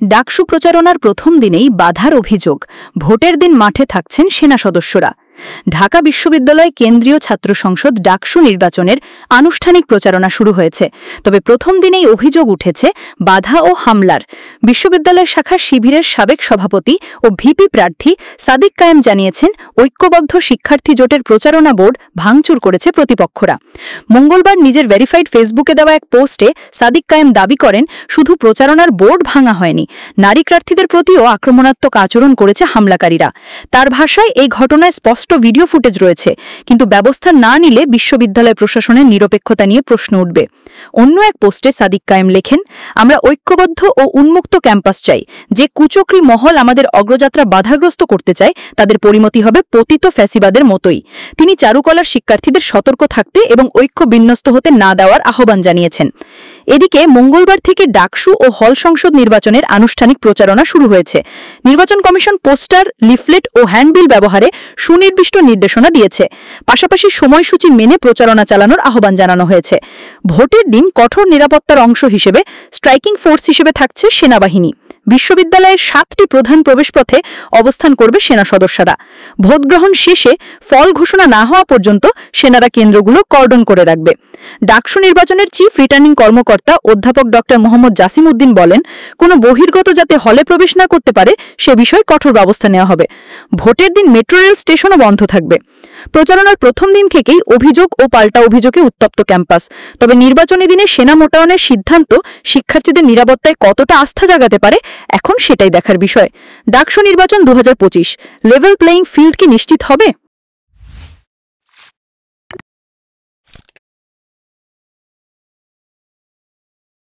ডাকসু প্রচারণার প্রথম দিনেই বাধার অভিযোগ, ভোটের দিন মাঠে থাকছেন সেনা সদস্যরা। ঢাকা বিশ্ববিদ্যালয় কেন্দ্রীয় ছাত্র সংসদ ডাকসু নির্বাচনের আনুষ্ঠানিক প্রচারণা শুরু হয়েছে, তবে প্রথম দিনেই অভিযোগ উঠেছে বাধা ও হামলার। বিশ্ববিদ্যালয় শাখার শিবিরের সাবেক সভাপতি ও ভিপি প্রার্থী সাদিক কায়েম জানিয়েছেন, ঐক্যবদ্ধ শিক্ষার্থী জোটের প্রচারণা বোর্ড ভাঙচুর করেছে প্রতিপক্ষরা। মঙ্গলবার নিজের ভেরিফাইড ফেসবুকে দেওয়া এক পোস্টে সাদিক কায়েম দাবি করেন, শুধু প্রচারণার বোর্ড ভাঙা হয়নি, নারী প্রার্থীদের প্রতিও আক্রমণাত্মক আচরণ করেছে হামলাকারীরা। তার ভাষায়, এই ঘটনায় স্পষ্ট ভিডিও ফুটেজ রয়েছে, কিন্তু ব্যবস্থা না নিলে বিশ্ববিদ্যালয় প্রশাসনের নিরপেক্ষতা নিয়ে প্রশ্ন উঠবে। অন্য এক পোস্টে সাদিক কায়েম লেখেন, আমরা ঐক্যবদ্ধ ও উন্মুক্ত ক্যাম্পাস চাই। যে কুচক্রী মহল আমাদের অগ্রযাত্রা বাধাগ্রস্ত করতে চায়, তাদের পরিণতি হবে পতিত ফ্যাসিবাদের মতোই। তিনি চারুকলার শিক্ষার্থীদের সতর্ক থাকতে এবং ঐক্য বিন্যস্ত হতে না দেওয়ার আহ্বান জানিয়েছেন। এদিকে মঙ্গলবার থেকে ডাকসু ও হল সংসদ নির্বাচনের আনুষ্ঠানিক প্রচারণা শুরু হয়েছে। নির্বাচন কমিশন পোস্টার, লিফলেট ও হ্যান্ডবিল ব্যবহারে সুনির্দিষ্ট নির্দেশনা দিয়েছে। পাশাপাশি সময়সূচি মেনে প্রচারণা চালানোর আহ্বান জানানো হয়েছে। ভোটের দিন কঠোর নিরাপত্তার অংশ হিসেবে স্ট্রাইকিং ফোর্স হিসেবে থাকছে সেনাবাহিনী। বিশ্ববিদ্যালয়ের 7টি প্রধান প্রবেশপথে অবস্থান করবে সেনা সদস্যরা। ভোটগ্রহণ শেষে ফল ঘোষণা না হওয়া পর্যন্ত সেনারা কেন্দ্রগুলো কর্ডন করে রাখবে। ডাকসু নির্বাচনের চিফ রিটার্নিং কর্মকর্তা অধ্যাপক ড. মোহাম্মদ জাসিম উদ্দিন বলেন, কোনো বহির্গত যাতে হলে প্রবেশ না করতে পারে সে বিষয়ে কঠোর ব্যবস্থা নেওয়া হবে। ভোটের দিন মেট্রো রেল স্টেশনও বন্ধ থাকবে। প্রচারণার প্রথম দিন থেকেই অভিযোগ ও পাল্টা অভিযোগে উত্তপ্ত ক্যাম্পাস। তবে নির্বাচনী দিনে সেনা মোতায়েনের সিদ্ধান্ত শিক্ষার্থীদের নিরাপত্তায় কতটা আস্থা জাগাতে পারে, এখন সেটাই দেখার বিষয়। ডাকসু নির্বাচন 2025 লেভেল প্লেয়িং ফিল্ড কি নিশ্চিত হবে?